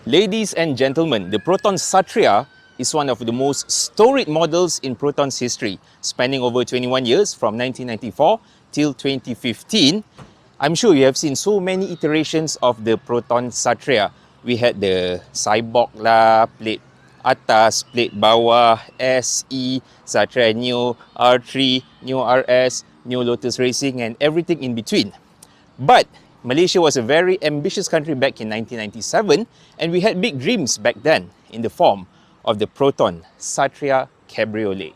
Ladies and gentlemen, the Proton Satria is one of the most storied models in Proton's history, spanning over 21 years from 1994 till 2015. I'm sure you have seen so many iterations of the Proton Satria. We had the Cyborg lah, plate atas, plate bawah, SE, Satria Neo, R3, Neo RS, Neo Lotus Racing and everything in between. But Malaysia was a very ambitious country back in 1997 and we had big dreams back then in the form of the Proton Satria Cabriolet.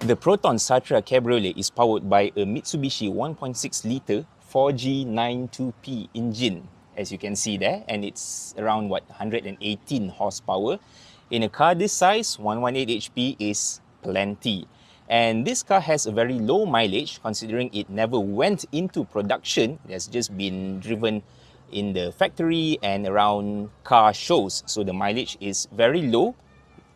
The Proton Satria Cabriolet is powered by a Mitsubishi 1.6-litre 4G92P engine, as you can see there, and it's around 118 horsepower. In a car this size, 118 HP is plenty. And this car has a very low mileage considering it never went into production. It has just been driven in the factory and around car shows, so the mileage is very low.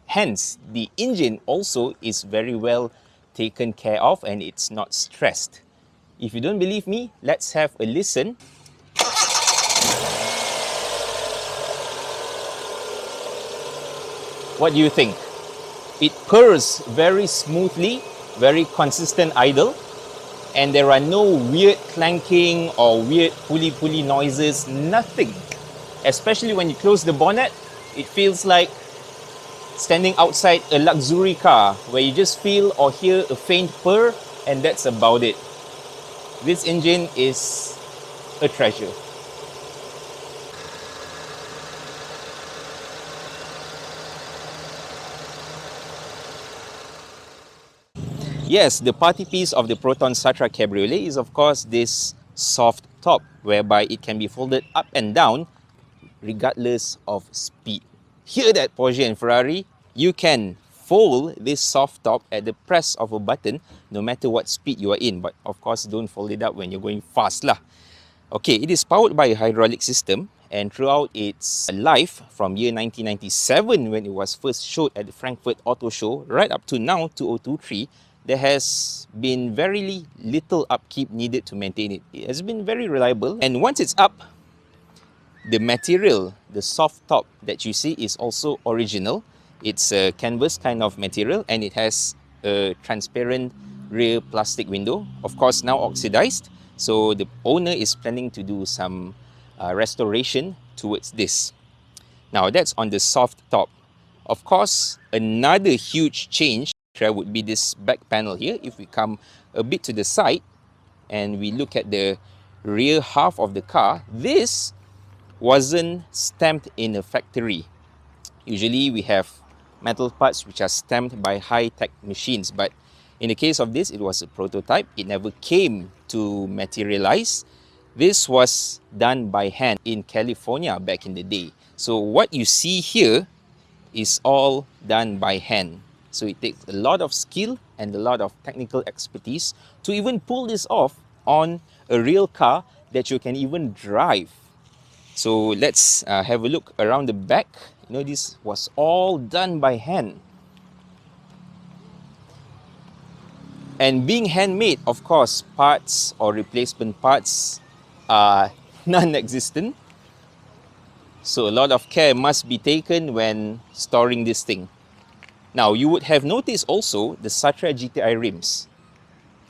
Hence, the engine also is very well taken care of and it's not stressed. If you don't believe me, let's have a listen. What do you think? It purrs very smoothly, very consistent idle, and there are no weird clanking or weird pulley noises, nothing. Especially when you close the bonnet, it feels like standing outside a luxury car where you just feel or hear a faint purr and that's about it. This engine is a treasure. Yes, the party piece of the Proton Satria Cabriolet is of course this soft top whereby it can be folded up and down regardless of speed. Hear that, Porsche and Ferrari? You can fold this soft top at the press of a button no matter what speed you are in, but of course don't fold it up when you're going fast lah. Okay, it is powered by a hydraulic system and throughout its life from year 1997 when it was first showed at the Frankfurt Auto Show right up to now, 2023, there has been very little upkeep needed to maintain it. It has been very reliable, and once it's up, the material, the soft top that you see is also original. It's a canvas kind of material and it has a transparent rear plastic window, of course now oxidized. So the owner is planning to do some restoration towards this. Now that's on the soft top. Of course, another huge change would be this back panel here. If we come a bit to the side and we look at the rear half of the car, this wasn't stamped in a factory. Usually we have metal parts which are stamped by high-tech machines, but in the case of this, it was a prototype. It never came to materialize. This was done by hand in California back in the day. So what you see here is all done by hand. So it takes a lot of skill and a lot of technical expertise to even pull this off on a real car that you can even drive. So let's have a look around the back. You know, this was all done by hand. And being handmade, of course, parts or replacement parts are non-existent. So a lot of care must be taken when storing this thing. Now, you would have noticed also the Satria GTI rims.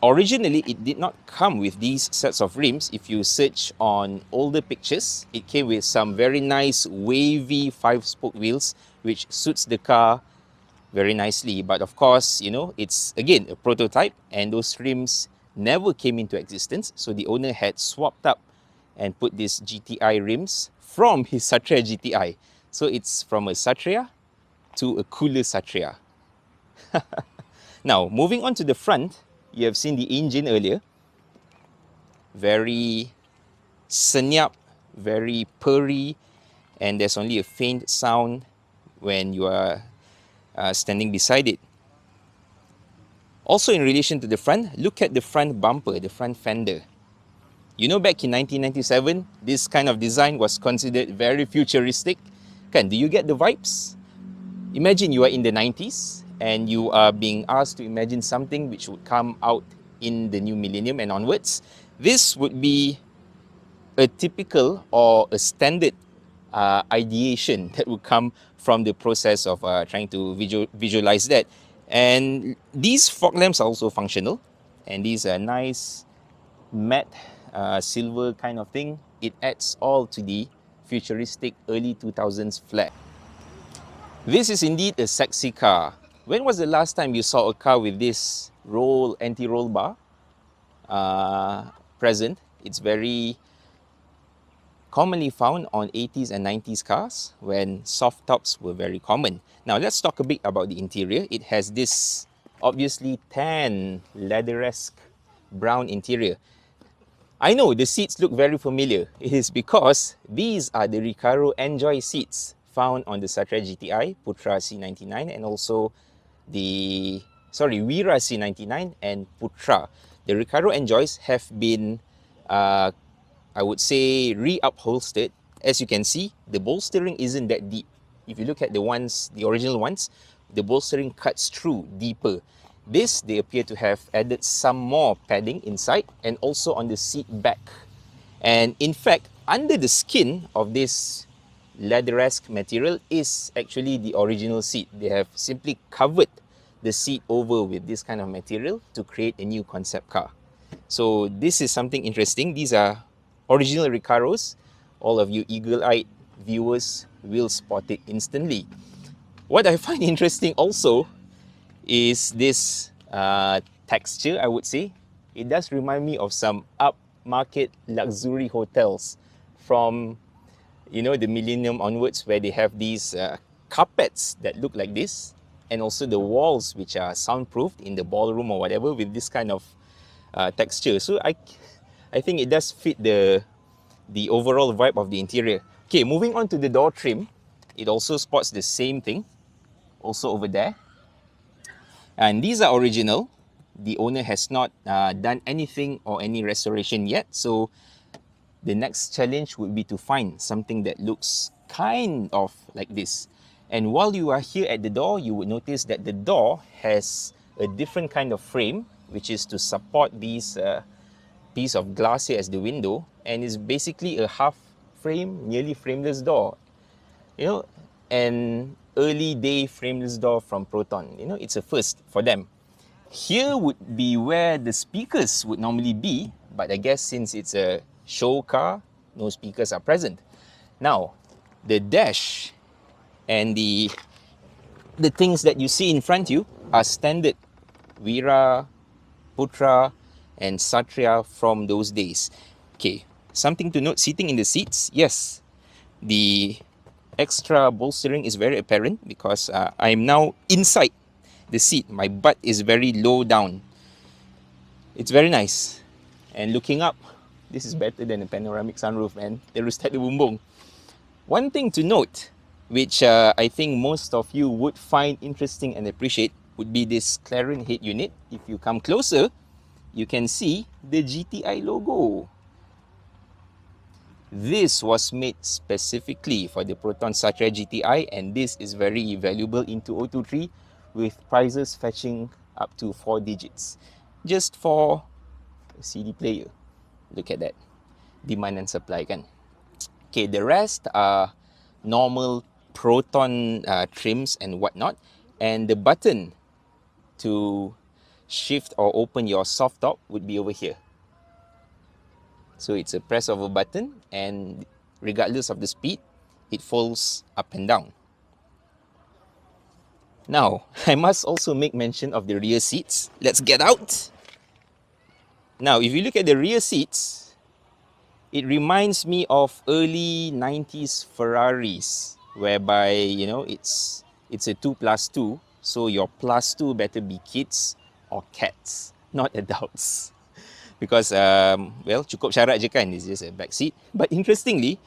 Originally, it did not come with these sets of rims. If you search on older pictures, it came with some very nice wavy 5-spoke wheels which suits the car very nicely. But of course, you know, it's again a prototype and those rims never came into existence. So the owner had swapped up and put these GTI rims from his Satria GTI. So it's from a Satria to a cooler Satria. Now, moving on to the front, you have seen the engine earlier. Very senyap, very purry, and there's only a faint sound when you are standing beside it. Also in relation to the front, look at the front bumper, the front fender. You know, back in 1997, this kind of design was considered very futuristic. Kan, do you get the vibes? Imagine you are in the 90s and you are being asked to imagine something which would come out in the new millennium and onwards. This would be a typical or a standard ideation that would come from the process of trying to visualize that. And these fog lamps are also functional, and these are nice matte silver kind of thing. It adds all to the futuristic early 2000s flair. This is indeed a sexy car. When was the last time you saw a car with this anti-roll bar present? It's very commonly found on 80s and 90s cars when soft tops were very common. Now let's talk a bit about the interior. It has this obviously tan, leather-esque brown interior. I know the seats look very familiar. It is because these are the Recaro Enjoy seats found on the Satria GTI, Putra C99, and also the Wira C99 and Putra. The Recaro Enjoys have been I would say re-upholstered. As you can see, the bolstering isn't that deep. If you look at the original ones, the bolstering cuts through deeper. This, they appear to have added some more padding inside and also on the seat back. And in fact, under the skin of this leather-esque material is actually the original seat. They have simply covered the seat over with this kind of material to create a new concept car. So this is something interesting. These are original Recaros. All of you eagle-eyed viewers will spot it instantly. What I find interesting also is this texture, I would say. It does remind me of some upmarket luxury hotels from, you know, the millennium onwards, where they have these carpets that look like this, and also the walls which are soundproofed in the ballroom or whatever with this kind of texture. So I think it does fit the overall vibe of the interior. Okay, moving on to the door trim. It also spots the same thing, also over there. And these are original. The owner has not done anything or any restoration yet. So the next challenge would be to find something that looks kind of like this. And while you are here at the door, you would notice that the door has a different kind of frame, which is to support these piece of glass here as the window, and is basically a half frame, nearly frameless door. You know, an early day frameless door from Proton. You know, it's a first for them. Here would be where the speakers would normally be, but I guess since it's a show car, no speakers are present. Now, the dash and the things that you see in front of you are standard Wira, Putra, and Satria from those days. Okay, something to note, sitting in the seats, yes, the extra bolstering is very apparent because I'm now inside the seat. My butt is very low down. It's very nice. And looking up, this is better than a panoramic sunroof, man. Terus tak ada bumbung. One thing to note, which I think most of you would find interesting and appreciate, would be this Clarion head unit. If you come closer, you can see the GTI logo. This was made specifically for the Proton Satria GTI, and this is very valuable in 2023 with prices fetching up to 4 digits just for a CD player. Look at that. Demand and supply kan. Okay, the rest are normal Proton trims and whatnot, and the button to shift or open your soft top would be over here. So it's a press of a button, and regardless of the speed, it folds up and down. Now, I must also make mention of the rear seats. Let's get out. Now, if you look at the rear seats, it reminds me of early 90s Ferraris, whereby, you know, it's a 2+2, so your +2 better be kids or cats, not adults. Because, well, cukup syarat je kan, it's just a back seat. But interestingly,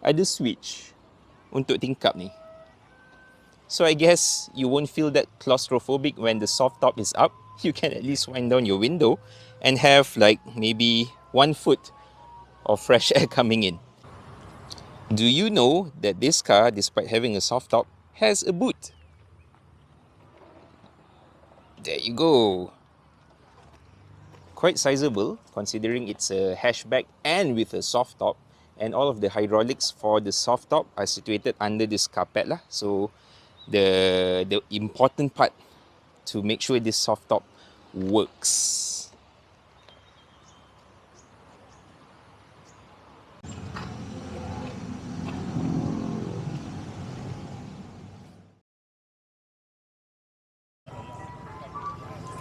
ada switch untuk tingkap ni. So I guess you won't feel that claustrophobic when the soft top is up. You can at least wind down your window and have like maybe 1 foot of fresh air coming in. Do you know that this car, despite having a soft top, has a boot? There you go. Quite sizable considering it's a hatchback and with a soft top, and all of the hydraulics for the soft top are situated under this carpet lah. So the important part to make sure this soft top works.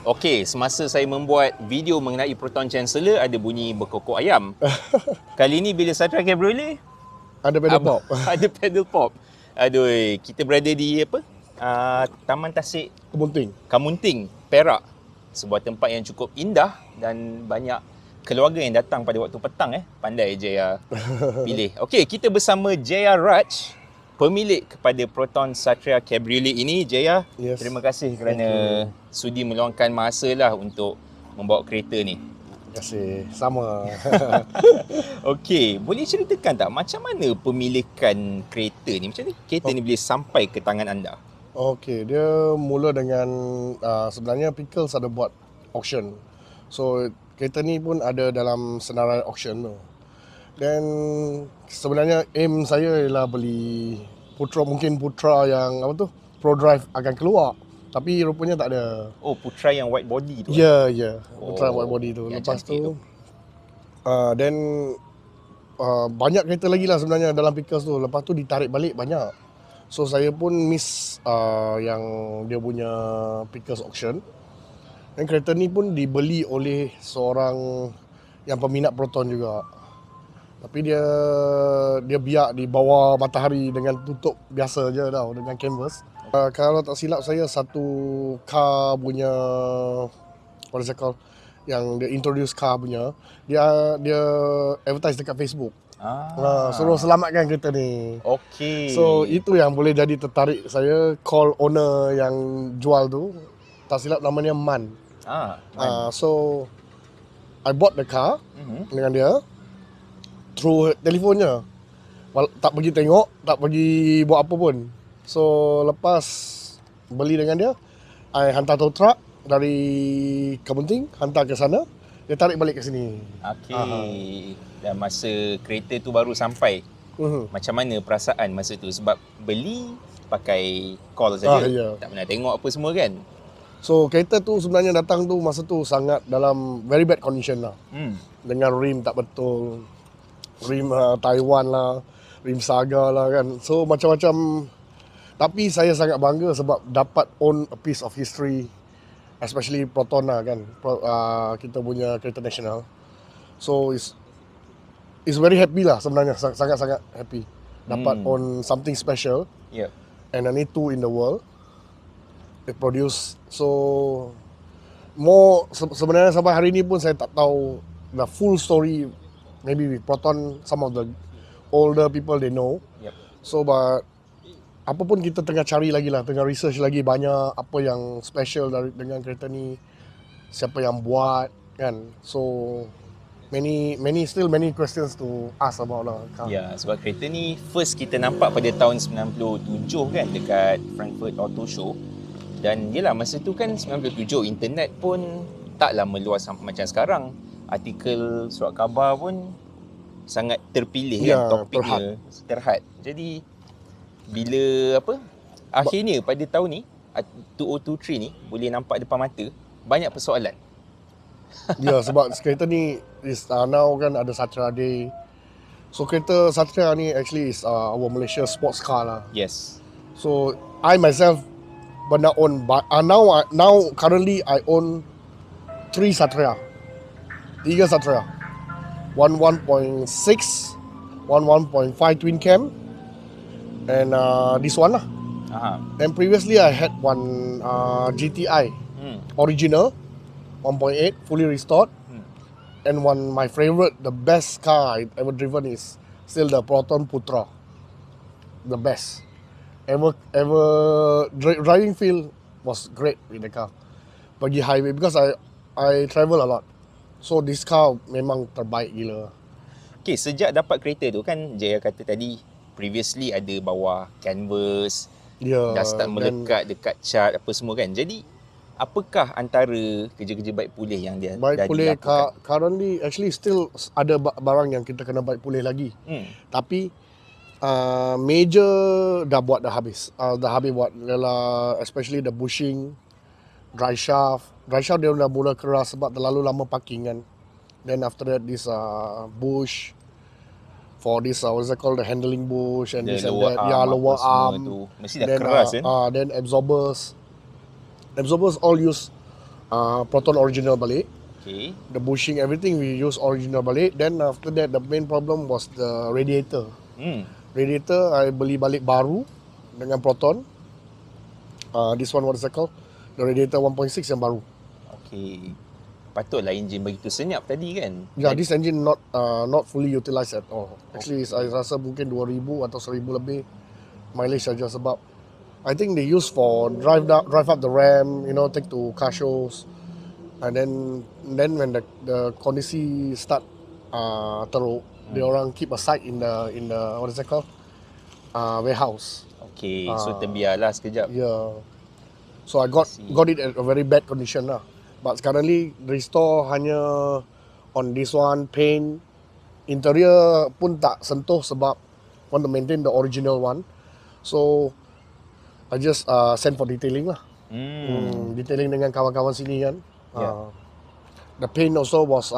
Okey, semasa saya membuat video mengenai Proton Chancellor, ada bunyi berkokok ayam. Kali ni bila Satria Cabriolet, ada pedal pop. Ada pedal pop. Aduh, kita berada di apa? Taman Tasik Kamunting, Perak. Sebuah tempat yang cukup indah dan banyak keluarga yang datang pada waktu petang. Pandai Jeya pilih. Okey, kita bersama Jeya Radzi, pemilik kepada Proton Satria Cabriolet ini. Jeya, yes, terima kasih kerana sudi meluangkan masa lah untuk membawa kereta ni. Terima kasih, sama. Okey, boleh ceritakan tak macam mana pemilikan kereta ni? Macam mana kereta ni boleh sampai ke tangan anda? Okey, dia mula dengan sebenarnya Pickles ada buat auction. So kereta ni pun ada dalam senarai auction tu. Dan sebenarnya aim saya ialah beli mungkin Putra yang apa tu, Pro Drive akan keluar. Tapi rupanya tak ada. Oh, Putra yang white body tu? Ya, ya. Putra white body tu. Lepas tu, then banyak kereta lagi lah sebenarnya dalam Pickles tu. Lepas tu ditarik balik banyak. So saya pun miss yang dia punya Pickles auction. Dan kereta ni pun dibeli oleh seorang yang peminat Proton juga. Tapi dia biar di bawah matahari dengan tutup biasa je tau, dengan canvas. Kalau tak silap saya, satu car punya, what is it called, yang dia introduce car punya, dia advertise dekat Facebook. Suruh selamatkan kereta ni. Okay. So itu yang boleh jadi tertarik saya, call owner yang jual tu, tak silap namanya Man. So I bought the car dengan dia through telefonnya. Tak pergi tengok, tak pergi buat apa pun. So lepas beli dengan dia, I hantar tow truck dari Kamunting, hantar ke sana, dia tarik balik ke sini. Okey. Dan masa kereta tu baru sampai, macam mana perasaan masa tu? Sebab beli pakai call saja, tak pernah tengok apa semua kan? So kereta tu sebenarnya datang tu masa tu sangat dalam very bad condition lah. Dengan rim tak betul, rim Taiwan lah, rim Saga lah kan. So macam-macam. Tapi saya sangat bangga sebab dapat own a piece of history, especially Proton lah kan. Kita punya kereta nasional. So it's very happy lah sebenarnya, sangat-sangat happy dapat own something special. Yeah. And only two in the world they produce. So more sebenarnya sampai hari ni pun saya tak tahu the full story. Maybe with Proton, some of the older people they know. Yep. So but apa pun kita tengah cari lagi lah, tengah research lagi banyak apa yang special dengan kereta ni, siapa yang buat kan. So many questions to ask about lah. Ya, sebab kereta ni first kita nampak pada tahun 97 kan dekat Frankfurt Auto Show. Dan yelah masa tu kan 97, internet pun taklah meluas macam sekarang. Artikel, surat khabar pun sangat terpilih kan, topiknya terhad. Jadi bila akhirnya pada tahun ni 2023 ni boleh nampak depan mata banyak persoalan. Ya, sebab kereta ni is now kan ada Satria Day. So kereta Satria ni actually is our Malaysia sports car lah. Yes. So I myself but not own. But now currently I own 3 Satria, one 1.6, one 1.5 twin cam, and this one lah. Aha. And previously I had one GTI original 1.8 fully restored, and one my favorite, the best car I ever driven is still the Proton Putra, the best driving feel was great with the car. Pergi highway because I travel a lot, so this car memang terbaik gila. Okay, sejak dapat kereta tu kan Jeya kata tadi previously ada bawa canvas, dah start melekat dekat cat apa semua kan. Jadi apakah antara kerja-kerja baik pulih yang dia Baik dah pulih dilakukan? currently actually still ada barang yang kita kena baik pulih lagi. Tapi major dah buat dah habis. Dah habis buat ialah especially the bushing, dry shaft. Dry shaft dia dah mula keras sebab terlalu lama parking kan. Then after that this bush for this what's it called, the handling bush and The this and lower that. arm, Yeah, apa lower semua arm. tu mesti dah Then keras kan? then absorbers all use Proton original balik. Okay. The bushing, everything we use original balik. Then after that the main problem was the radiator. Radiator I beli balik baru dengan Proton. This one what is it called? The radiator 1.6 yang baru. Okay. Patutlah enjin begitu senyap tadi kan? Yeah, this engine not fully utilized at all. Actually, I rasa mungkin 2000 atau 1000 lebih mileage saja sebab I think they use for drive up the ramp, you know, take to car shows. And then when the kondisi start teruk, they orang keep aside in the what is it called? Warehouse. Okay, so terbiarlah sekejap. Yeah. So I got it at a very bad condition lah. But currently restore hanya on this one, paint, interior pun tak sentuh sebab want to maintain the original one. So I just send for detailing lah. Detailing dengan kawan-kawan sini kan. The paint also was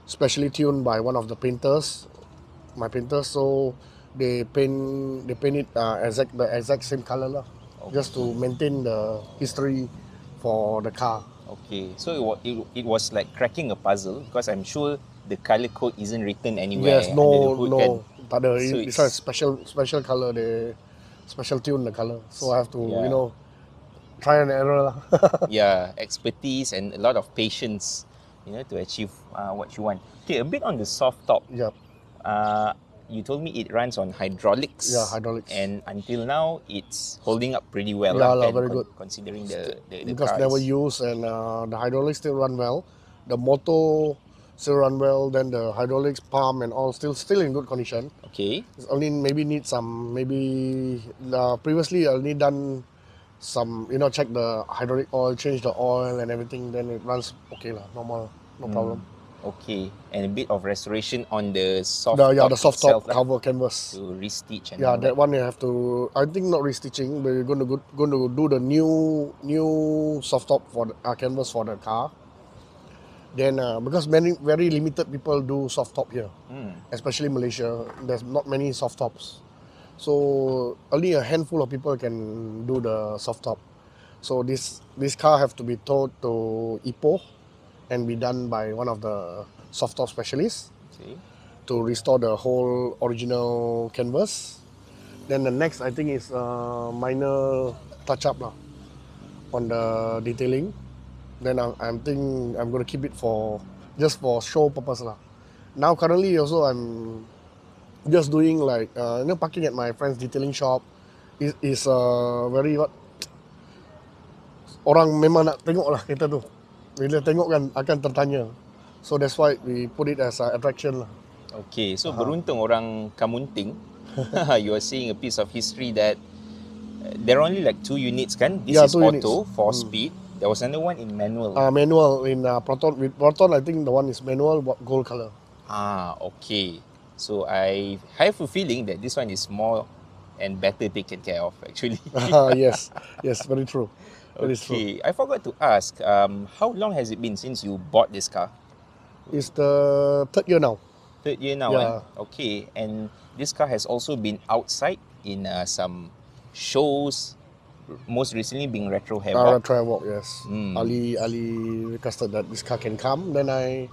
specially tuned by one of the painters, my painters. So they paint it the exact same color lah, just to maintain the history for the car. Okay, so it was like cracking a puzzle because I'm sure the color code isn't written anywhere Yes, under the hood kan. tak ada. So It's a special color. They special tune the color. So I have to you know try and error lah. Yeah, expertise and a lot of patience, you know, to achieve what you want. Okay, a bit on the soft top. Yep. You told me it runs on hydraulics. Yeah, hydraulics. And until now, it's holding up pretty well. Yeah, kan, very good. Considering the Because car never is- used and the hydraulics still run well. The motor still run well. Then the hydraulics pump and all still in good condition. Okay. It's only maybe need some previously I only done some, you know, check the hydraulic oil, change the oil and everything. Then it runs okay lah, normal, no problem. Okay, and a bit of restoration on the soft The top soft itself, top cover canvas. to restitch and Yeah, all that one you have to. I think not restitching, but you're going to do the new soft top for the canvas for the car. Then because very limited people do soft top here, especially Malaysia. There's not many soft tops, so only a handful of people can do the soft top. So this car have to be towed to Ipoh and be done by one of the soft top specialists. Okay. To restore the whole original canvas. Then the next I think is minor touch up lah on the detailing. Then I'm thinking I'm going to keep it just for show purpose lah. Now currently also I'm just doing like parking at my friend's detailing shop is very orang memang nak tengok lah kereta tu. Bila tengok kan akan tertanya. So that's why we put it as an attraction lah. Okay, so beruntung orang Kamunting. You are seeing a piece of history that there are only like 2 units kan. This is 2 auto, 4 speed. There was another one in manual. Manual in Proton. With Proton, I think the one is manual, gold color. Okay. So I have a feeling that this one is more and better taken care of actually. Yes, very true. Very true. Okay, I forgot to ask, how long has it been since you bought this car? It's the 3rd year now. 3rd year now, Yeah. Okay, and this car has also been outside in some shows. most recently being Retro Havoc. Retro Havoc, yes. Ali requested that this car can come. Then I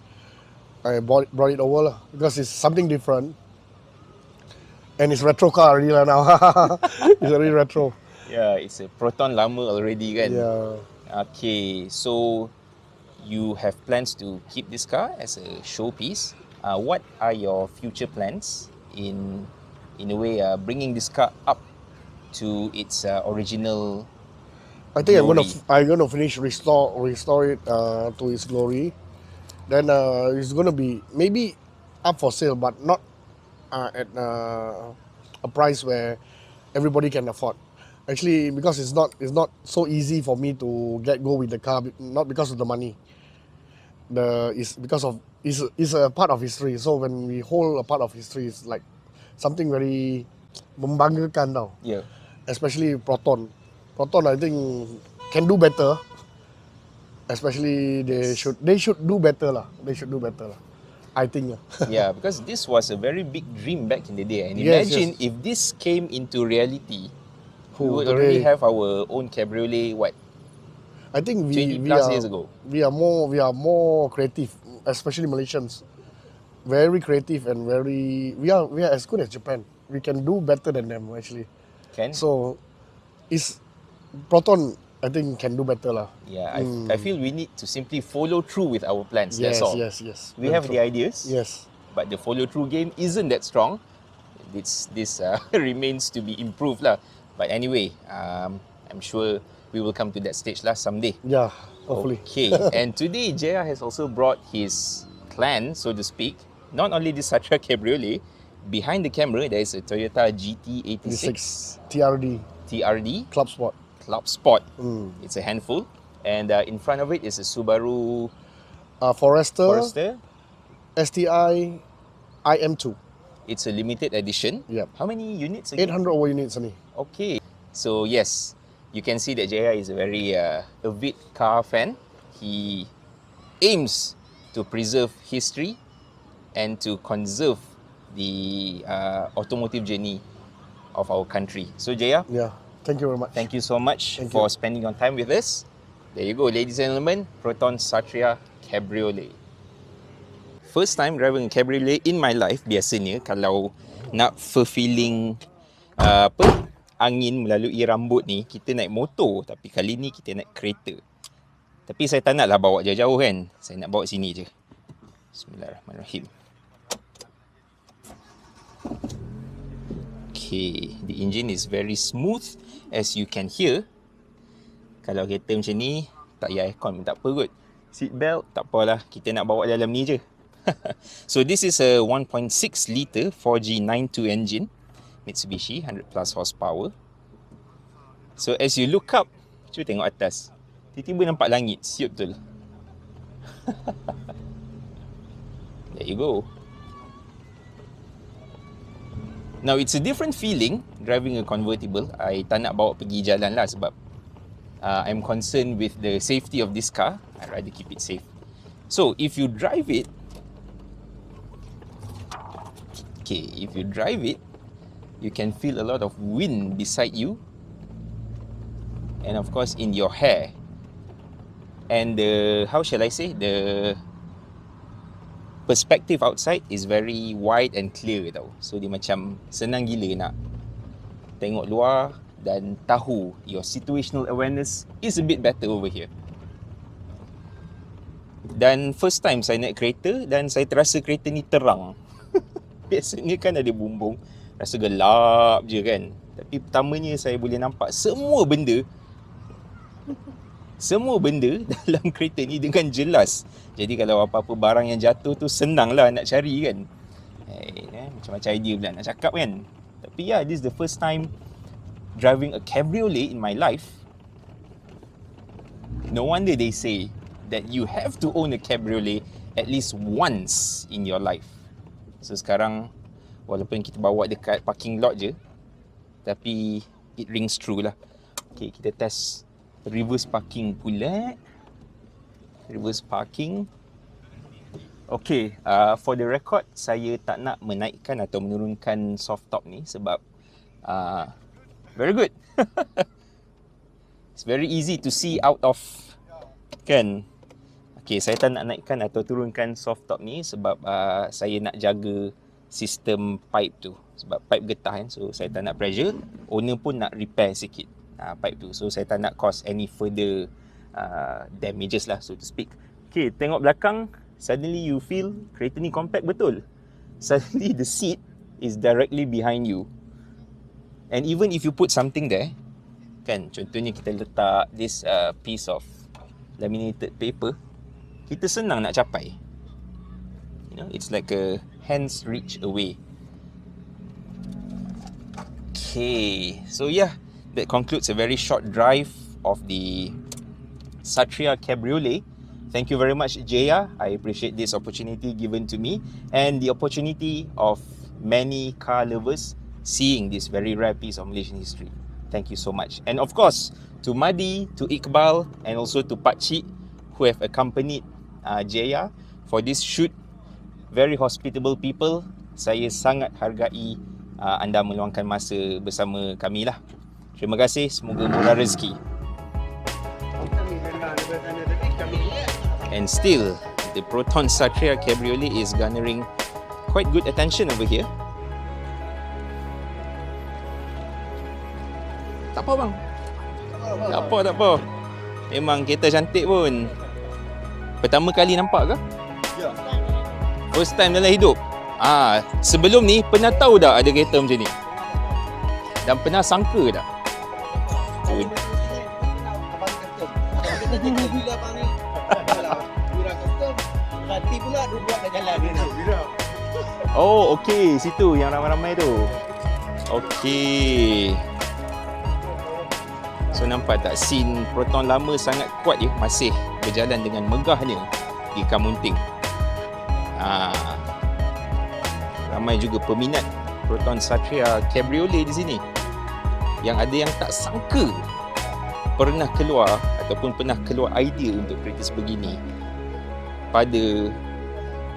brought it over lah, because it's something different. And it's retro car already lah now. It's already retro. Yeah, it's a Proton lama already kan. Yeah. Okay, so you have plans to keep this car as a showpiece. What are your future plans in a way bringing this car up to its original I think glory? I'm gonna finish restore it to its glory. Then it's gonna be maybe up for sale, but not at a price where everybody can afford. Actually, because it's not so easy for me to go with the car, not because of the money. It's because of it's a part of history. So when we hold a part of history, it's like something very membanggakan tau. Yeah. Especially Proton. Proton, I think, can do better. Especially they should do better lah. They should do better lah, I think lah. Yeah, because this was a very big dream back in the day. And Yes, imagine yes. if this came into reality, we Who, would already today? have our own cabriolet, what, I think 20 plus years ago? we are more creative, especially Malaysians. Very creative and we are as good as Japan. We can do better than them actually. Can? So it's Proton, I think, can do better lah. Yeah, I feel we need to simply follow through with our plans. Yes, That's all. yes. We Very have true. the ideas, Yes. but the follow through game isn't that strong. This remains to be improved lah. But anyway, I'm sure we will come to that stage lah someday. Yeah, hopefully. Okay, and today Jeya has also brought his clan, so to speak. Not only the Satria Cabriolet, behind the camera there is a Toyota GT86 TRD Club Sport. Club Sport. It's a handful, and in front of it is a Subaru Forester STI IM2. It's a limited edition. Yep. How many units again? 800 over units only. Okay. So yes, you can see that Jeya is a very avid car fan. He aims to preserve history and to conserve the automotive journey of our country. So Jeya, Yeah. Thank you very much. thank you so much Thank for you. spending your time with us. There you go, ladies and gentlemen, Proton Satria Cabriolet. First time driving a cabriolet in my life. Biasanya kalau nak fulfilling angin melalui rambut ni, kita naik motor, tapi kali ni kita naik kereta. Tapi saya tak naklah bawa jauh-jauh kan. Saya nak bawa sini je. Bismillahirrahmanirrahim. Okay, the engine is very smooth as you can hear. Kalau kereta macam ni, tak payah aircon pun tak apa kot. Seat belt, tak apalah. Kita nak bawa dalam ni je. So this is a 1.6 litre 4G92 engine. Mitsubishi, 100 plus horsepower. So as you look up, cuba tengok atas. Tiba-tiba nampak langit, siut betul. There you go. Now it's a different feeling driving a convertible. I tak nak bawa pergi jalan lah sebab I'm concerned with the safety of this car. I'd rather keep it safe. So if you drive it, you can feel a lot of wind beside you, and of course in your hair. And how shall I say, the perspective outside is very wide and clear tau. So dia macam senang gila nak tengok luar dan tahu your situational awareness is a bit better over here. Dan first time saya naik kereta dan saya terasa kereta ni terang. Biasanya kan ada bumbung, rasa gelap je kan. Tapi pertamanya saya boleh nampak semua benda dalam kereta ni dengan jelas. Jadi kalau apa-apa barang yang jatuh tu senanglah nak cari kan. Macam-macam idea pula nak cakap kan. Tapi yeah, this is the first time driving a cabriolet in my life. No wonder they say that you have to own a cabriolet at least once in your life. So sekarang walaupun kita bawa dekat parking lot je, tapi it rings true lah. Okay, kita test reverse parking pula. Reverse parking. Okay, for the record, saya tak nak menaikkan atau menurunkan soft top ni sebab very good. It's very easy to see out of, kan. Okay, saya tak nak naikkan atau turunkan soft top ni sebab saya nak jaga sistem pipe tu. Sebab pipe getah kan, so saya tak nak pressure. Owner pun nak repair sikit pipe tu. So saya tak nak cause any further damages lah, so to speak. Okay, tengok belakang, suddenly you feel kereta ni compact betul. Suddenly the seat is directly behind you. And even if you put something there, kan, contohnya kita letak this piece of laminated paper, kita senang nak capai. You know, it's like a hand's reach away. Okay, so yeah, that concludes a very short drive of the Satria Cabriolet. Thank you very much, Jeya. I appreciate this opportunity given to me and the opportunity of many car lovers seeing this very rare piece of Malaysian history. Thank you so much. And of course, to Mady, to Iqbal, and also to Pakcik who have accompanied Jeya for this shoot. Very hospitable people. Saya sangat hargai anda meluangkan masa bersama kami lah. Terima kasih. Semoga murah rezeki. And still, the Proton Satria Cabriolet is garnering quite good attention over here. Tak apa bang. Tak apa, tak apa. Memang kereta cantik pun. Pertama kali nampak ke? Ya. First time dalam hidup? Sebelum ni pernah tahu tak ada kereta macam ni? Dan pernah sangka tak? Oh, okey. Situ yang ramai-ramai tu. Okey. So nampak tak, scene Proton lama sangat kuat ya, masih berjalan dengan megahnya di Kamunting. Ramai juga peminat Proton Satria Cabriolet di sini. Yang ada yang tak sangka pernah keluar ataupun pernah keluar idea untuk kereta sebegini pada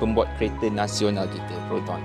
pembuat kereta nasional kita, Proton.